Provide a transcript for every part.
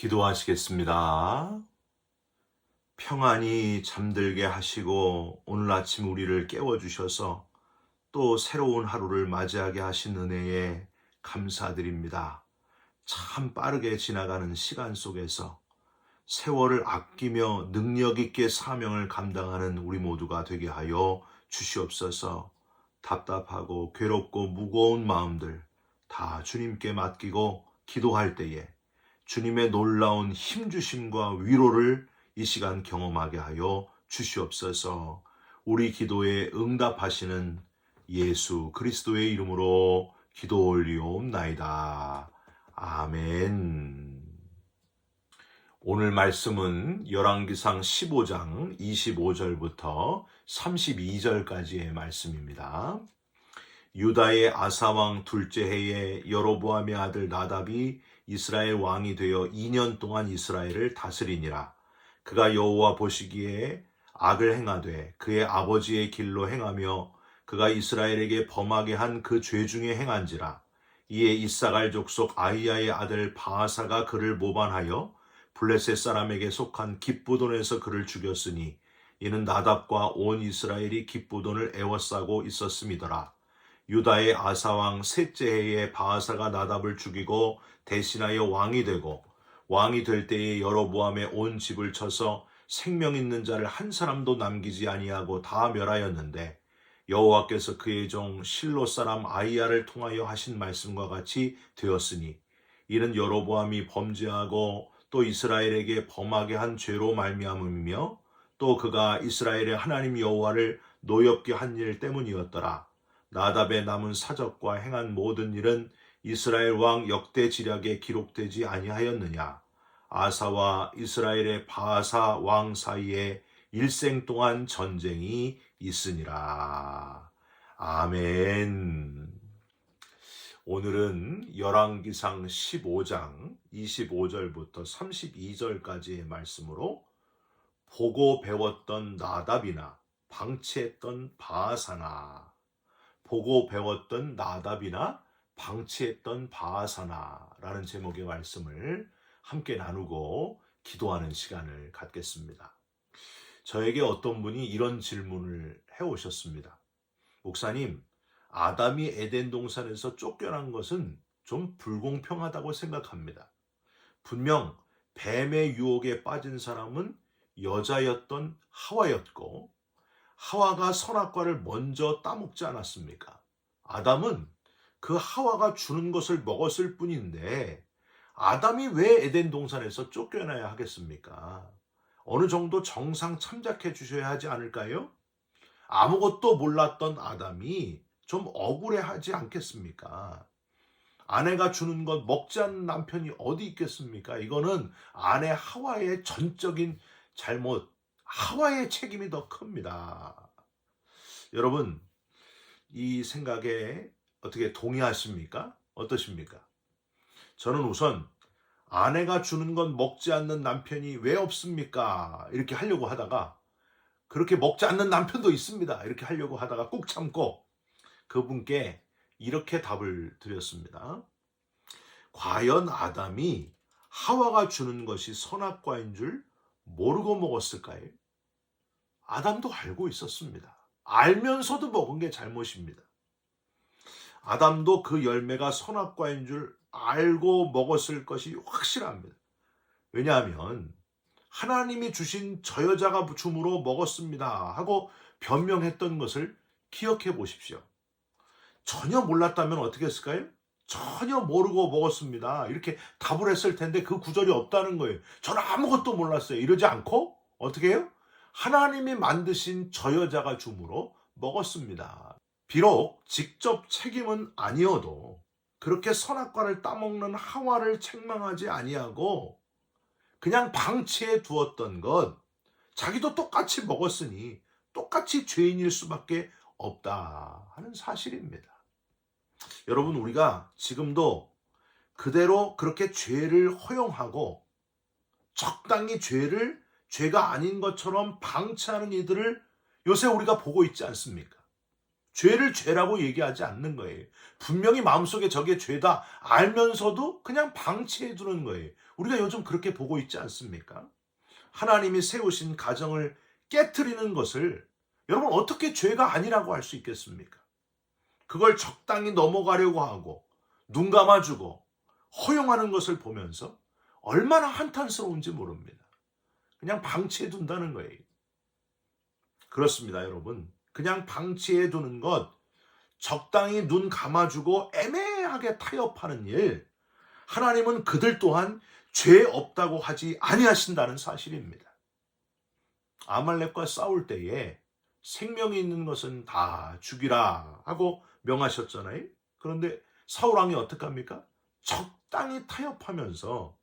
기도하시겠습니다. 평안히 잠들게 하시고 오늘 아침 우리를 깨워주셔서 또 새로운 하루를 맞이하게 하신 은혜에 감사드립니다. 참 빠르게 지나가는 시간 속에서 세월을 아끼며 능력 있게 사명을 감당하는 우리 모두가 되게 하여 주시옵소서. 답답하고 괴롭고 무거운 마음들 다 주님께 맡기고 기도할 때에 주님의 놀라운 힘주심과 위로를 이 시간 경험하게 하여 주시옵소서. 우리 기도에 응답하시는 예수 그리스도의 이름으로 기도 올리옵나이다. 아멘. 오늘 말씀은 열왕기상 15장 25절부터 32절까지의 말씀입니다. 유다의 아사왕 둘째 해에 여로보암의 아들 나답이 이스라엘 왕이 되어 2년 동안 이스라엘을 다스리니라. 그가 여호와 보시기에 악을 행하되 그의 아버지의 길로 행하며 그가 이스라엘에게 범하게 한 그 죄 중에 행한지라. 이에 이사갈 족속 아히야의 아들 바아사가 그를 모반하여 블레셋 사람에게 속한 깁부돈에서 그를 죽였으니 이는 나답과 온 이스라엘이 깁부돈을 애워싸고 있었음이더라. 유다의 아사왕 셋째 해에 바아사가 나답을 죽이고 대신하여 왕이 되고 왕이 될 때에 여로보암의 온 집을 쳐서 생명 있는 자를 한 사람도 남기지 아니하고 다 멸하였는데 여호와께서 그의 종 실로 사람 아히야를 통하여 하신 말씀과 같이 되었으니 이는 여로보암이 범죄하고 또 이스라엘에게 범하게 한 죄로 말미암음이며 또 그가 이스라엘의 하나님 여호와를 노엽게 한 일 때문이었더라. 나답의 남은 사적과 행한 모든 일은 이스라엘 왕 역대 지략에 기록되지 아니하였느냐. 아사와 이스라엘의 바아사 왕 사이에 일생 동안 전쟁이 있으니라. 아멘. 오늘은 열왕기상 15장 25절부터 32절까지의 말씀으로 보고 배웠던 나답이나 방치했던 바아사나, 보고 배웠던 나답이나 방치했던 바아사나라는 제목의 말씀을 함께 나누고 기도하는 시간을 갖겠습니다. 저에게 어떤 분이 이런 질문을 해오셨습니다. 목사님, 아담이 에덴 동산에서 쫓겨난 것은 좀 불공평하다고 생각합니다. 분명 뱀의 유혹에 빠진 사람은 여자였던 하와였고 하와가 선악과를 먼저 따먹지 않았습니까? 아담은 그 하와가 주는 것을 먹었을 뿐인데 아담이 왜 에덴 동산에서 쫓겨나야 하겠습니까? 어느 정도 정상 참작해 주셔야 하지 않을까요? 아무것도 몰랐던 아담이 좀 억울해하지 않겠습니까? 아내가 주는 것 먹지 않는 남편이 어디 있겠습니까? 이거는 아내 하와의 전적인 잘못, 하와의 책임이 더 큽니다. 여러분, 이 생각에 어떻게 동의하십니까? 어떠십니까? 저는 우선 아내가 주는 건 먹지 않는 남편이 왜 없습니까? 이렇게 하려고 하다가 그렇게 먹지 않는 남편도 있습니다. 이렇게 하려고 하다가 꾹 참고 그분께 이렇게 답을 드렸습니다. 과연 아담이 하와가 주는 것이 선악과인 줄 모르고 먹었을까요? 아담도 알고 있었습니다. 알면서도 먹은 게 잘못입니다. 아담도 그 열매가 선악과인 줄 알고 먹었을 것이 확실합니다. 왜냐하면 하나님이 주신 저 여자가 줌으로 먹었습니다 하고 변명했던 것을 기억해 보십시오. 전혀 몰랐다면 어떻게 했을까요? 전혀 모르고 먹었습니다 이렇게 답을 했을 텐데 그 구절이 없다는 거예요. 저는 아무것도 몰랐어요 이러지 않고 어떻게 해요? 하나님이 만드신 저 여자가 줌으로 먹었습니다. 비록 직접 책임은 아니어도 그렇게 선악과를 따먹는 하와를 책망하지 아니하고 그냥 방치해 두었던 것, 자기도 똑같이 먹었으니 똑같이 죄인일 수밖에 없다 하는 사실입니다. 여러분, 우리가 지금도 그대로 그렇게 죄를 허용하고 적당히 죄를 죄가 아닌 것처럼 방치하는 이들을 요새 우리가 보고 있지 않습니까? 죄를 죄라고 얘기하지 않는 거예요. 분명히 마음속에 저게 죄다 알면서도 그냥 방치해 두는 거예요. 우리가 요즘 그렇게 보고 있지 않습니까? 하나님이 세우신 가정을 깨트리는 것을 여러분 어떻게 죄가 아니라고 할 수 있겠습니까? 그걸 적당히 넘어가려고 하고 눈 감아주고 허용하는 것을 보면서 얼마나 한탄스러운지 모릅니다. 그냥 방치해 둔다는 거예요. 그렇습니다, 여러분. 그냥 방치해 두는 것, 적당히 눈 감아주고 애매하게 타협하는 일, 하나님은 그들 또한 죄 없다고 하지 아니하신다는 사실입니다. 아말렉과 싸울 때에 생명이 있는 것은 다 죽이라 하고 명하셨잖아요. 그런데 사울 왕이 어떡합니까? 적당히 타협하면서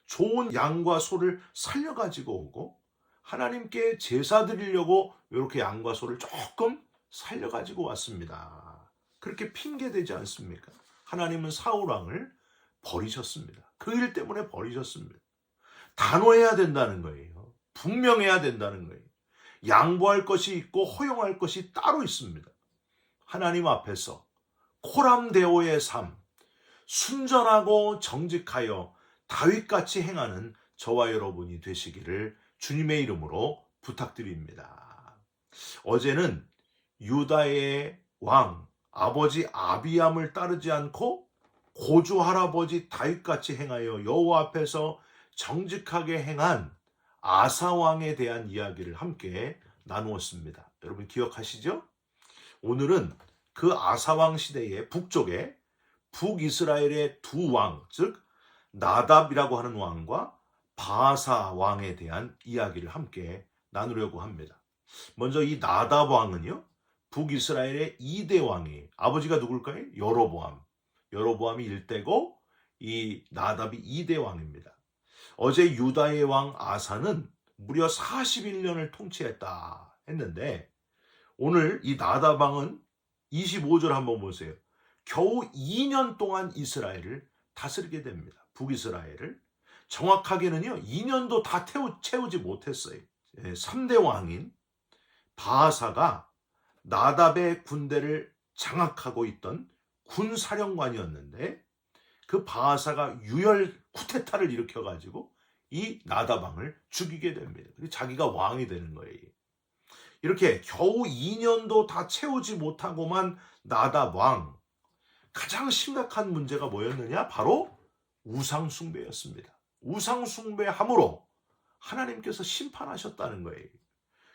좋은 양과 소를 살려가지고 오고 하나님께 제사 드리려고 이렇게 양과 소를 조금 살려가지고 왔습니다. 그렇게 핑계대지 않습니까? 하나님은 사울 왕을 버리셨습니다. 그 일 때문에 버리셨습니다. 단호해야 된다는 거예요. 분명해야 된다는 거예요. 양보할 것이 있고 허용할 것이 따로 있습니다. 하나님 앞에서 코람데오의 삶, 순전하고 정직하여 다윗같이 행하는 저와 여러분이 되시기를 주님의 이름으로 부탁드립니다. 어제는 유다의 왕 아버지 아비암을 따르지 않고 고조 할아버지 다윗같이 행하여 여호와 앞에서 정직하게 행한 아사 왕에 대한 이야기를 함께 나누었습니다. 여러분 기억하시죠? 오늘은 그 아사 왕 시대의 북쪽에 북이스라엘의 두 왕, 즉 나답이라고 하는 왕과 바사 왕에 대한 이야기를 함께 나누려고 합니다. 먼저 이 나답 왕은요, 북이스라엘의 2대 왕이 아버지가 누굴까요? 여로보암. 여로보암이 1대고 이 나답이 2대 왕입니다. 어제 유다의 왕 아사는 무려 41년을 통치했다 했는데 오늘 이 나답 왕은 25절 한번 보세요. 겨우 2년 동안 이스라엘을 다스리게 됩니다. 북이스라엘을. 정확하게는요 2년도 다 채우지 못했어요. 3대 왕인 바하사가 나답의 군대를 장악하고 있던 군사령관이었는데 그 바하사가 유혈 쿠데타를 일으켜가지고 이 나답 왕을 죽이게 됩니다. 그리고 자기가 왕이 되는 거예요. 이렇게 겨우 2년도 다 채우지 못하고만 나답 왕, 가장 심각한 문제가 뭐였느냐? 바로 우상숭배였습니다. 우상숭배함으로 하나님께서 심판하셨다는 거예요.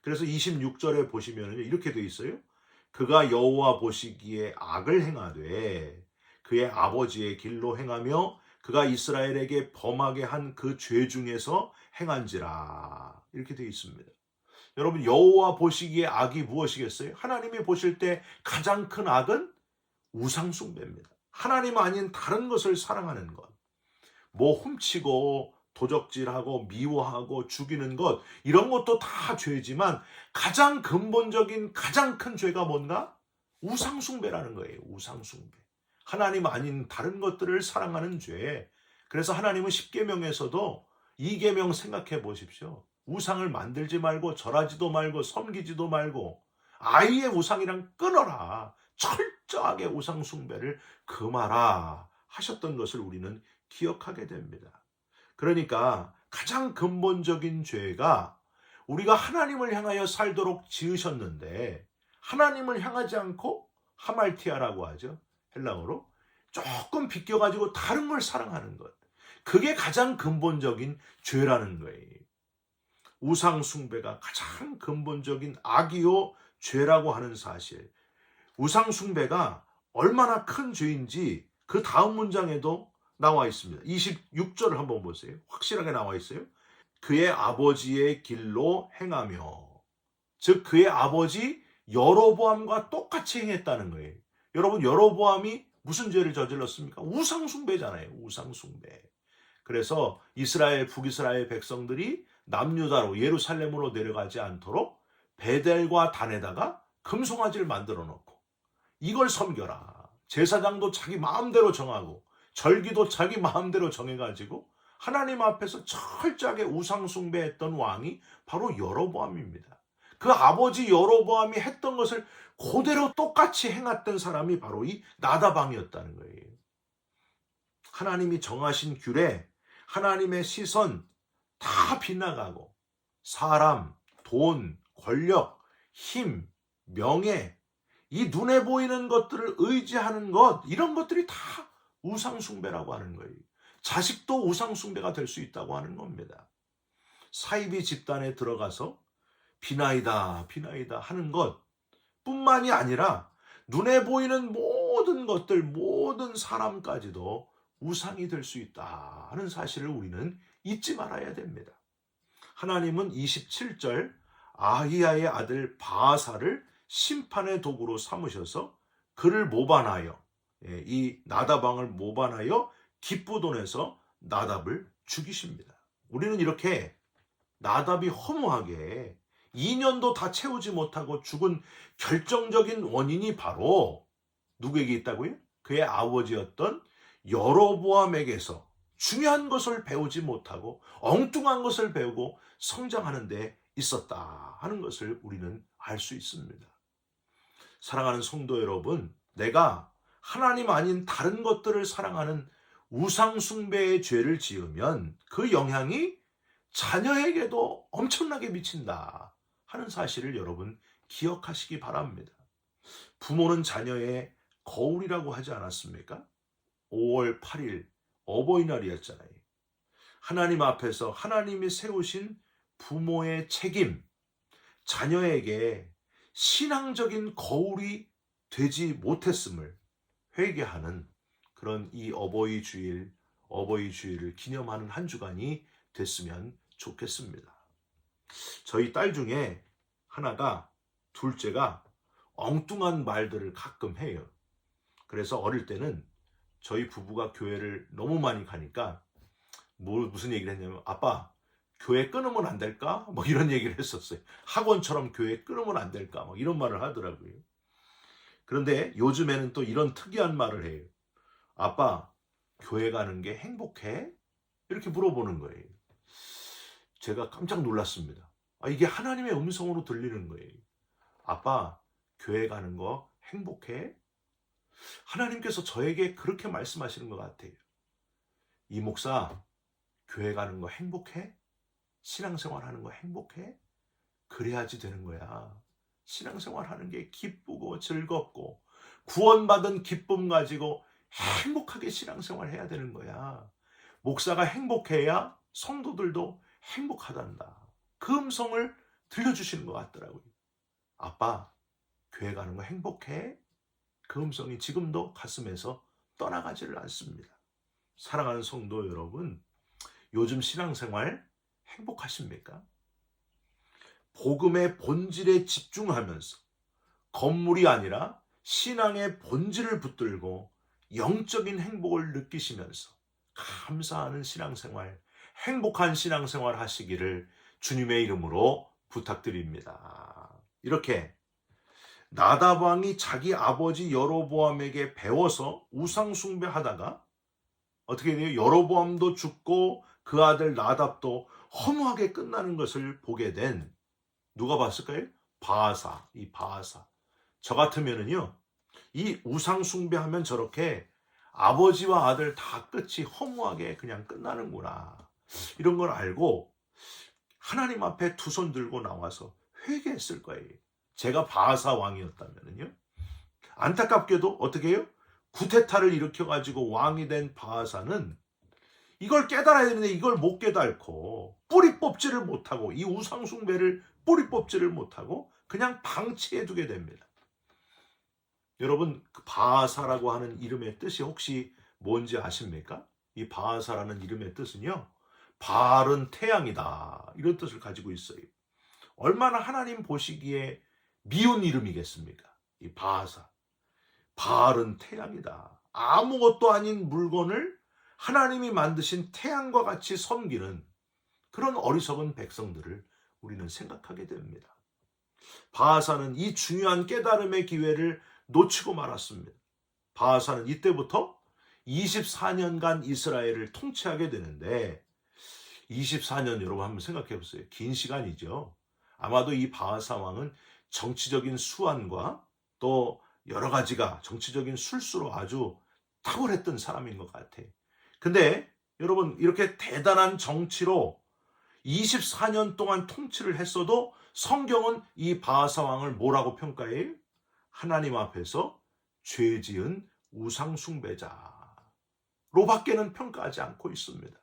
그래서 26절에 보시면 이렇게 되어 있어요. 그가 여호와 보시기에 악을 행하되 그의 아버지의 길로 행하며 그가 이스라엘에게 범하게 한 그 죄 중에서 행한지라. 이렇게 되어 있습니다. 여러분 여호와 보시기에 악이 무엇이겠어요? 하나님이 보실 때 가장 큰 악은 우상숭배입니다. 하나님 아닌 다른 것을 사랑하는 것. 뭐 훔치고 도적질하고 미워하고 죽이는 것 이런 것도 다 죄지만 가장 근본적인 가장 큰 죄가 뭔가? 우상숭배라는 거예요. 우상숭배. 하나님 아닌 다른 것들을 사랑하는 죄. 그래서 하나님은 10계명에서도 2계명 생각해 보십시오. 우상을 만들지 말고 절하지도 말고 섬기지도 말고 아예 우상이랑 끊어라. 철저하게 우상숭배를 금하라 하셨던 것을 우리는 기억하게 됩니다. 그러니까 가장 근본적인 죄가 우리가 하나님을 향하여 살도록 지으셨는데 하나님을 향하지 않고 하말티아라고 하죠. 헬라어로 조금 비껴가지고 다른 걸 사랑하는 것. 그게 가장 근본적인 죄라는 거예요. 우상숭배가 가장 근본적인 악이요 죄라고 하는 사실. 우상숭배가 얼마나 큰 죄인지 그 다음 문장에도 나와 있습니다. 26절을 한번 보세요. 확실하게 나와 있어요. 그의 아버지의 길로 행하며, 즉 그의 아버지 여로보암과 똑같이 행했다는 거예요. 여러분 여로보암이 무슨 죄를 저질렀습니까? 우상숭배잖아요. 우상숭배. 그래서 이스라엘 북이스라엘 백성들이 남유다로 예루살렘으로 내려가지 않도록 베델과 단에다가 금송아지를 만들어 놓고 이걸 섬겨라. 제사장도 자기 마음대로 정하고 절기도 자기 마음대로 정해가지고 하나님 앞에서 철저하게 우상숭배했던 왕이 바로 여로보암입니다. 그 아버지 여로보암이 했던 것을 그대로 똑같이 행했던 사람이 바로 이 나답 왕이었다는 거예요. 하나님이 정하신 규례, 하나님의 시선 다 빗나가고 사람, 돈, 권력, 힘, 명예, 이 눈에 보이는 것들을 의지하는 것, 이런 것들이 다 우상숭배라고 하는 거예요. 자식도 우상숭배가 될 수 있다고 하는 겁니다. 사이비 집단에 들어가서 비나이다 비나이다 하는 것 뿐만이 아니라 눈에 보이는 모든 것들, 모든 사람까지도 우상이 될 수 있다 하는 사실을 우리는 잊지 말아야 됩니다. 하나님은 27절 아히야의 아들 바아사를 심판의 도구로 삼으셔서 그를 모반하여, 이 나답 왕을 모반하여 기쁘돈에서 나답을 죽이십니다. 우리는 이렇게 나답이 허무하게 2년도 다 채우지 못하고 죽은 결정적인 원인이 바로 누구에게 있다고요? 그의 아버지였던 여로보암에게서 중요한 것을 배우지 못하고 엉뚱한 것을 배우고 성장하는 데 있었다 하는 것을 우리는 알 수 있습니다. 사랑하는 성도 여러분, 내가 하나님 아닌 다른 것들을 사랑하는 우상숭배의 죄를 지으면 그 영향이 자녀에게도 엄청나게 미친다 하는 사실을 여러분 기억하시기 바랍니다. 부모는 자녀의 거울이라고 하지 않았습니까? 5월 8일 어버이날이었잖아요. 하나님 앞에서 하나님이 세우신 부모의 책임, 자녀에게 신앙적인 거울이 되지 못했음을 회개하는 그런 이 어버이 주일을 기념하는 한 주간이 됐으면 좋겠습니다. 저희 딸 중에 하나가, 둘째가 엉뚱한 말들을 가끔 해요. 그래서 어릴 때는 저희 부부가 교회를 너무 많이 가니까 무슨 얘기를 했냐면, 아빠 교회 끊으면 안 될까? 뭐 이런 얘기를 했었어요. 학원처럼 교회 끊으면 안 될까? 뭐 이런 말을 하더라고요. 그런데 요즘에는 또 이런 특이한 말을 해요. 아빠 교회 가는 게 행복해? 이렇게 물어보는 거예요. 제가 깜짝 놀랐습니다. 이게 하나님의 음성으로 들리는 거예요. 아빠 교회 가는 거 행복해? 하나님께서 저에게 그렇게 말씀하시는 것 같아요. 이 목사 교회 가는 거 행복해? 신앙생활 하는 거 행복해? 그래야지 되는 거야. 신앙생활 하는 게 기쁘고 즐겁고 구원받은 기쁨 가지고 행복하게 신앙생활 해야 되는 거야. 목사가 행복해야 성도들도 행복하단다. 그 음성을 들려주시는 것 같더라고요. 아빠 교회 가는 거 행복해? 그 음성이 지금도 가슴에서 떠나가지를 않습니다. 사랑하는 성도 여러분, 요즘 신앙생활 행복하십니까? 복음의 본질에 집중하면서 건물이 아니라 신앙의 본질을 붙들고 영적인 행복을 느끼시면서 감사하는 신앙생활, 행복한 신앙생활 하시기를 주님의 이름으로 부탁드립니다. 이렇게 나답 왕이 자기 아버지 여로보암에게 배워서 우상 숭배하다가 어떻게 돼요? 여로보암도 죽고 그 아들 나답도 허무하게 끝나는 것을 보게 된, 누가 봤을까요? 바아사. 이 바아사. 저 같으면은요, 이 우상 숭배하면 저렇게 아버지와 아들 다 끝이 허무하게 그냥 끝나는구나, 이런 걸 알고 하나님 앞에 두 손 들고 나와서 회개했을 거예요. 제가 바아사 왕이었다면요. 안타깝게도 어떻게 해요? 구테타를 일으켜가지고 왕이 된 바아사는 이걸 깨달아야 되는데 이걸 못 깨달고 뿌리 뽑지를 못하고, 이 우상 숭배를 뿌리 뽑지를 못하고 그냥 방치해두게 됩니다. 여러분, 그 바아사라고 하는 이름의 뜻이 혹시 뭔지 아십니까? 이 바아사라는 이름의 뜻은요, 바알은 태양이다, 이런 뜻을 가지고 있어요. 얼마나 하나님 보시기에 미운 이름이겠습니까? 이 바아사. 바알은 태양이다. 아무것도 아닌 물건을 하나님이 만드신 태양과 같이 섬기는 그런 어리석은 백성들을 우리는 생각하게 됩니다. 바아사는 이 중요한 깨달음의 기회를 놓치고 말았습니다. 바아사는 이때부터 24년간 이스라엘을 통치하게 되는데, 24년 여러분 한번 생각해 보세요. 긴 시간이죠. 아마도 이 바아사 왕은 정치적인 수완과 또 여러 가지가 정치적인 술수로 아주 탁월했던 사람인 것 같아요. 근데 여러분, 이렇게 대단한 정치로 24년 동안 통치를 했어도 성경은 이 바하사 왕을 뭐라고 평가해요? 하나님 앞에서 죄 지은 우상 숭배자로밖에는 평가하지 않고 있습니다.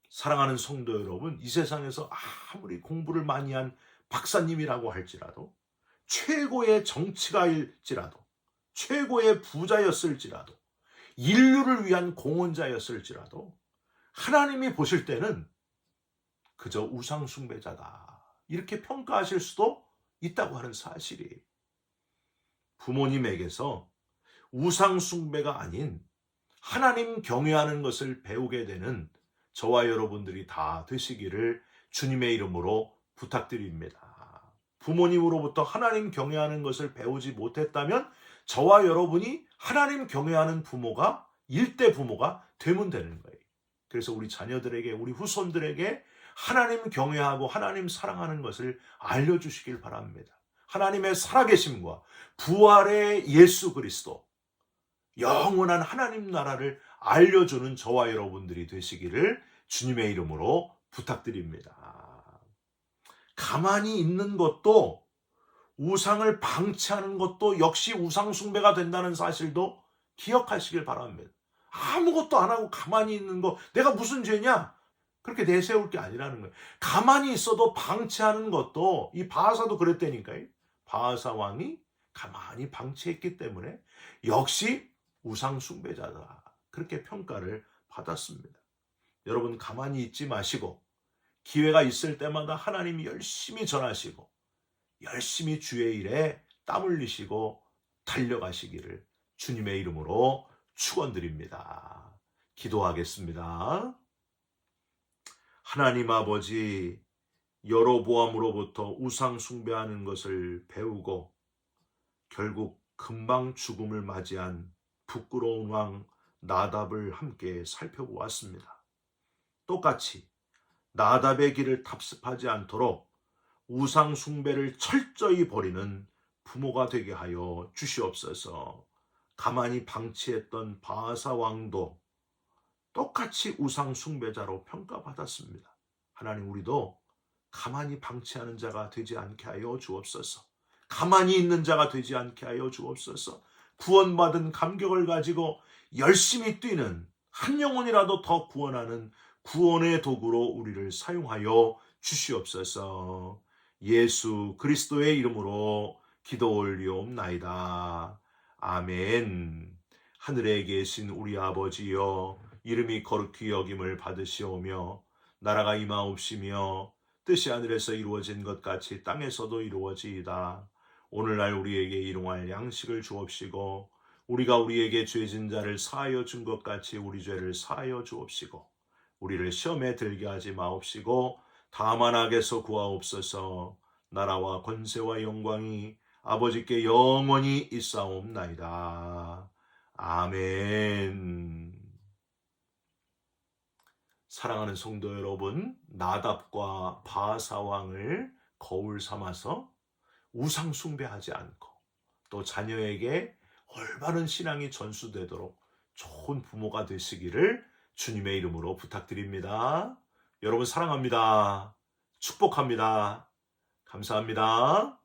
사랑하는 성도 여러분, 이 세상에서 아무리 공부를 많이 한 박사님이라고 할지라도, 최고의 정치가일지라도, 최고의 부자였을지라도, 인류를 위한 공헌자였을지라도 하나님이 보실 때는 그저 우상 숭배자다, 이렇게 평가하실 수도 있다고 하는 사실이에요. 부모님에게서 우상 숭배가 아닌 하나님 경외하는 것을 배우게 되는 저와 여러분들이 다 되시기를 주님의 이름으로 부탁드립니다. 부모님으로부터 하나님 경외하는 것을 배우지 못했다면 저와 여러분이 하나님 경외하는 부모가 일대 부모가 되면 되는 거예요. 그래서 우리 자녀들에게, 우리 후손들에게 하나님 경외하고 하나님 사랑하는 것을 알려주시길 바랍니다. 하나님의 살아계심과 부활의 예수 그리스도, 영원한 하나님 나라를 알려주는 저와 여러분들이 되시기를 주님의 이름으로 부탁드립니다. 가만히 있는 것도, 우상을 방치하는 것도 역시 우상 숭배가 된다는 사실도 기억하시길 바랍니다. 아무것도 안 하고 가만히 있는 거, 내가 무슨 죄냐? 그렇게 내세울 게 아니라는 거예요. 가만히 있어도 방치하는 것도, 이 바하사도 그랬다니까요. 바하사 왕이 가만히 방치했기 때문에 역시 우상 숭배자다, 그렇게 평가를 받았습니다. 여러분, 가만히 있지 마시고 기회가 있을 때마다 하나님이 열심히 전하시고 열심히 주의 일에 땀 흘리시고 달려가시기를 주님의 이름으로 축원드립니다. 기도하겠습니다. 하나님 아버지, 여로보암으로부터 우상 숭배하는 것을 배우고 결국 금방 죽음을 맞이한 부끄러운 왕 나답을 함께 살펴보았습니다. 똑같이 나답의 길을 답습하지 않도록 우상 숭배를 철저히 버리는 부모가 되게 하여 주시옵소서. 가만히 방치했던 바하사 왕도 똑같이 우상 숭배자로 평가받았습니다. 하나님, 우리도 가만히 방치하는 자가 되지 않게 하여 주옵소서. 가만히 있는 자가 되지 않게 하여 주옵소서. 구원받은 감격을 가지고 열심히 뛰는, 한 영혼이라도 더 구원하는 구원의 도구로 우리를 사용하여 주시옵소서. 예수 그리스도의 이름으로 기도 올리옵나이다. 아멘. 하늘에 계신 우리 아버지여, 이름이 거룩히 여김을 받으시오며 나라가 임하옵시며 뜻이 하늘에서 이루어진 것 같이 땅에서도 이루어지이다. 오늘날 우리에게 일용할 양식을 주옵시고 우리가 우리에게 죄진 자를 사하여 준 것 같이 우리 죄를 사하여 주옵시고 우리를 시험에 들게 하지 마옵시고 다만 악에서 구하옵소서. 나라와 권세와 영광이 아버지께 영원히 있사옵나이다. 아멘. 사랑하는 성도 여러분, 나답과 바하사 왕을 거울 삼아서 우상 숭배하지 않고 또 자녀에게 올바른 신앙이 전수되도록 좋은 부모가 되시기를 주님의 이름으로 부탁드립니다. 여러분 사랑합니다. 축복합니다. 감사합니다.